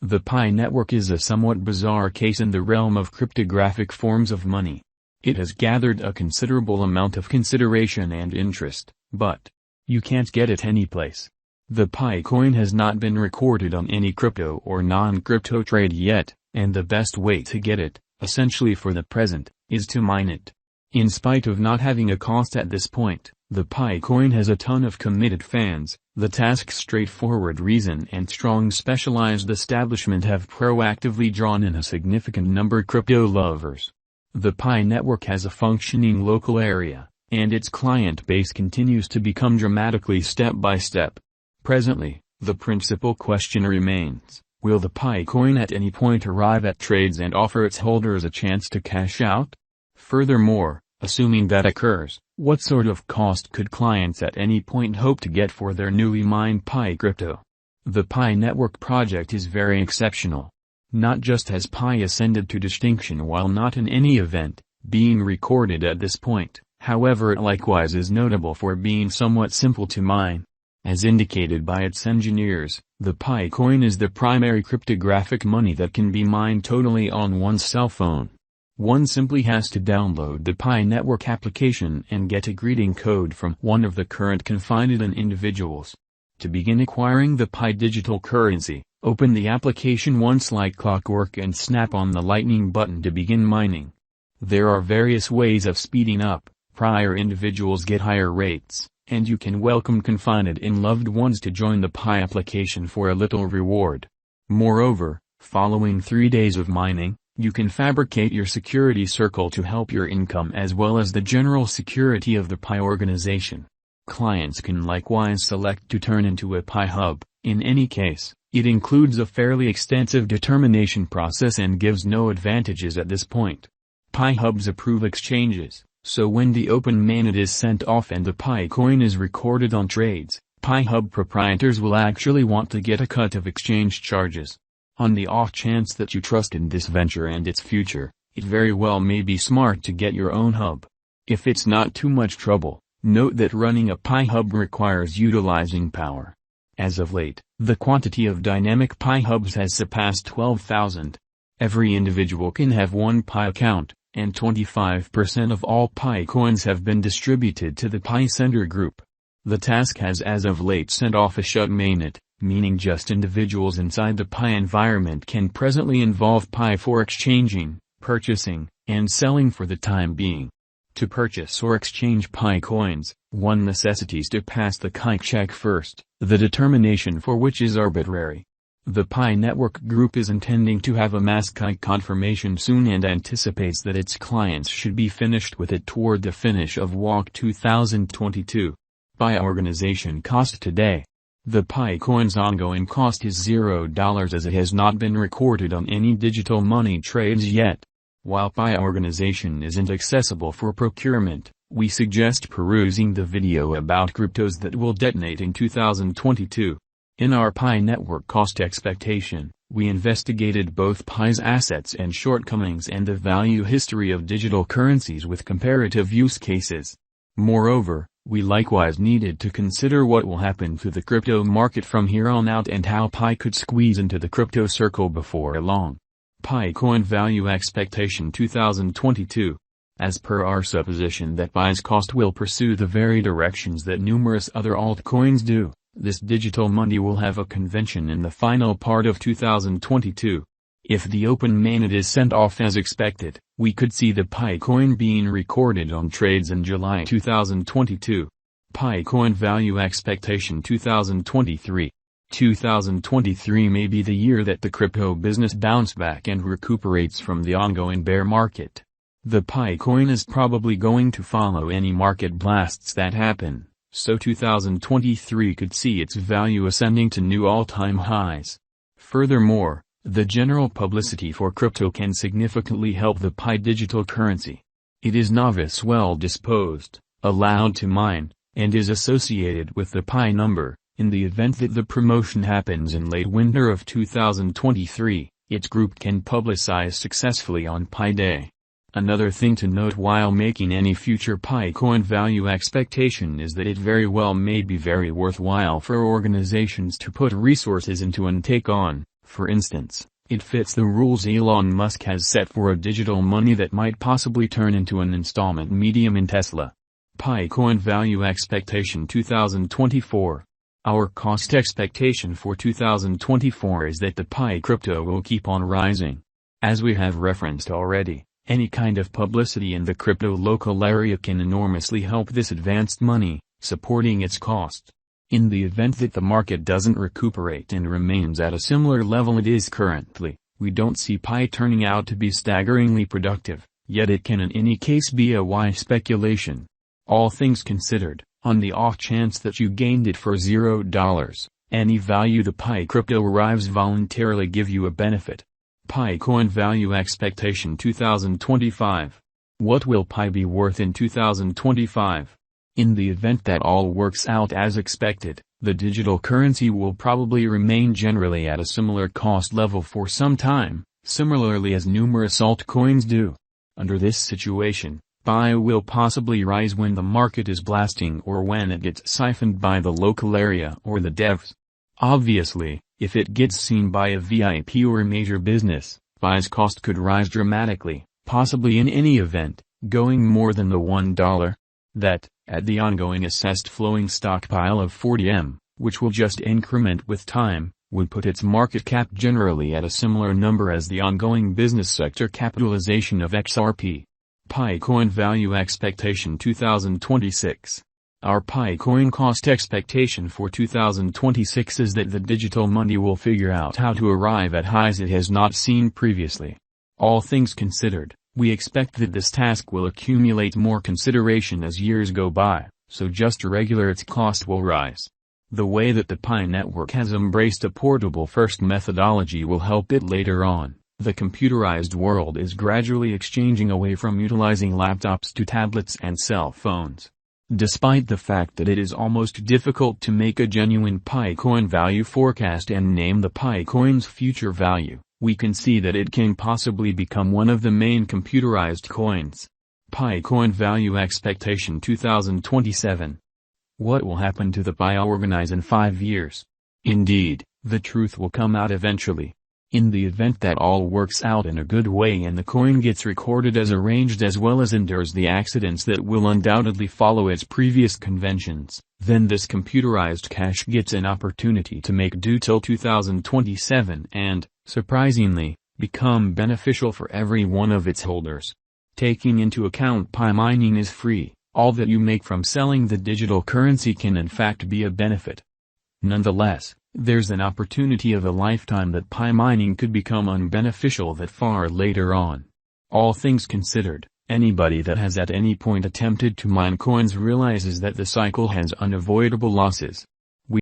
The Pi network is a somewhat bizarre case in the realm of cryptographic forms of money. It has gathered a considerable amount of consideration and interest, but you can't get it anyplace. The Pi coin has not been recorded on any crypto or non-crypto trade yet, and the best way to get it, essentially for the present, is to mine it. In spite of not having a cost at this point, the Pi coin has a ton of committed fans. The task's straightforward reason and strong specialized establishment have proactively drawn in a significant number of crypto lovers. The Pi network has a functioning local area, and its client base continues to become dramatically step by step. Presently, the principal question remains, will the Pi coin at any point arrive at trades and offer its holders a chance to cash out? Furthermore, assuming that occurs, what sort of cost could clients at any point hope to get for their newly mined Pi crypto? The Pi network project is very exceptional. Not just has Pi ascended to distinction while not in any event being recorded at this point, however it likewise is notable for being somewhat simple to mine. As indicated by its engineers, the Pi coin is the primary cryptographic money that can be mined totally on one's cell phone. One simply has to download the Pi network application and get a greeting code from one of the current confided individuals. To begin acquiring the Pi digital currency, open the application once like clockwork and snap on the lightning button to begin mining. There are various ways of speeding up. Prior individuals get higher rates, and you can welcome confided loved ones to join the Pi application for a little reward. Moreover, following 3 days of mining, you can fabricate your security circle to help your income as well as the general security of the Pi organization. Clients can likewise select to turn into a Pi hub. In any case, it includes a fairly extensive determination process and gives no advantages at this point. Pi hubs approve exchanges, so when the open mainnet is sent off and the Pi coin is recorded on trades, Pi hub proprietors will actually want to get a cut of exchange charges. On the off chance that you trust in this venture and its future, it very well may be smart to get your own hub. If it's not too much trouble, note that running a Pi hub requires utilizing power. As of late, the quantity of dynamic Pi hubs has surpassed 12,000. Every individual can have one Pi account, and 25% of all Pi coins have been distributed to the Pi Center group. The task has as of late sent off a shut mainnet, meaning just individuals inside the Pi environment can presently involve Pi for exchanging, purchasing, and selling for the time being. To purchase or exchange Pi coins, one necessitates to pass the KIC check first, the determination for which is arbitrary. The Pi network group is intending to have a mass KIC confirmation soon and anticipates that its clients should be finished with it toward the finish of WAC 2022. Pi organization cost today. The Pi coin's ongoing cost is $0 as it has not been recorded on any digital money trades yet. While Pi organization isn't accessible for procurement, we suggest perusing the video about cryptos that will detonate in 2022. In our Pi network cost expectation, we investigated both Pi's assets and shortcomings and the value history of digital currencies with comparative use cases. Moreover, we likewise needed to consider what will happen to the crypto market from here on out and how Pi could squeeze into the crypto circle before long. Pi coin value expectation 2022. As per our supposition that Pi's cost will pursue the very directions that numerous other altcoins do, this digital money will have a convention in the final part of 2022. If the open mainnet is sent off as expected, we could see the Pi coin being recorded on trades in July 2022. Pi coin value expectation 2023. 2023 may be the year that the crypto business bounce back and recuperates from the ongoing bear market. The Pi coin is probably going to follow any market blasts that happen, so 2023 could see its value ascending to new all-time highs. Furthermore, the general publicity for crypto can significantly help the Pi digital currency. It is novice well disposed, allowed to mine, and is associated with the Pi number. In the event that the promotion happens in late winter of 2023, its group can publicize successfully on Pi Day. Another thing to note while making any future Pi coin value expectation is that it very well may be very worthwhile for organizations to put resources into and take on, For instance, it fits the rules Elon Musk has set for a digital money that might possibly turn into an installment medium in Tesla. Picoin Value Expectation 2024. Our cost expectation for 2024 is that the Pi crypto will keep on rising. As we have referenced already, any kind of publicity in the crypto local area can enormously help this advanced money, supporting its cost. In the event that the market doesn't recuperate and remains at a similar level it is currently, we don't see Pi turning out to be staggeringly productive, yet it can in any case be a wise speculation. All things considered, on the off chance that you gained it for $0, any value the Pi crypto arrives voluntarily give you a benefit. Picoin Value Expectation 2025. What will Pi be worth in 2025? In the event that all works out as expected, the digital currency will probably remain generally at a similar cost level for some time, similarly as numerous altcoins do. Under this situation, Pi will possibly rise when the market is blasting or when it gets siphoned by the local area or the devs. Obviously, if it gets seen by a VIP or a major business, Pi's cost could rise dramatically, possibly in any event, going more than the $1. That, at the ongoing assessed flowing stockpile of 40M, which will just increment with time, would put its market cap generally at a similar number as the ongoing business sector capitalization of XRP. Picoin Value Expectation 2026. Our Picoin cost expectation for 2026 is that the digital money will figure out how to arrive at highs it has not seen previously. All things considered, we expect that this task will accumulate more consideration as years go by, so just regular its cost will rise. The way that the Pi network has embraced a portable first methodology will help it later on. The computerized world is gradually exchanging away from utilizing laptops to tablets and cell phones. Despite the fact that it is almost difficult to make a genuine Picoin value forecast and name the Picoin's future value, we can see that it can possibly become one of the main computerized coins. Picoin Value Expectation 2027. What will happen to the Pi organize in 5 years? Indeed, the truth will come out eventually. In the event that all works out in a good way and the coin gets recorded as arranged as well as endures the accidents that will undoubtedly follow its previous conventions, then this computerized cash gets an opportunity to make due till 2027 and, surprisingly, become beneficial for every one of its holders. Taking into account Pi mining is free, all that you make from selling the digital currency can in fact be a benefit. Nonetheless, there's an opportunity of a lifetime that Pi mining could become unbeneficial that far later on. All things considered, anybody that has at any point attempted to mine coins realizes that the cycle has unavoidable losses.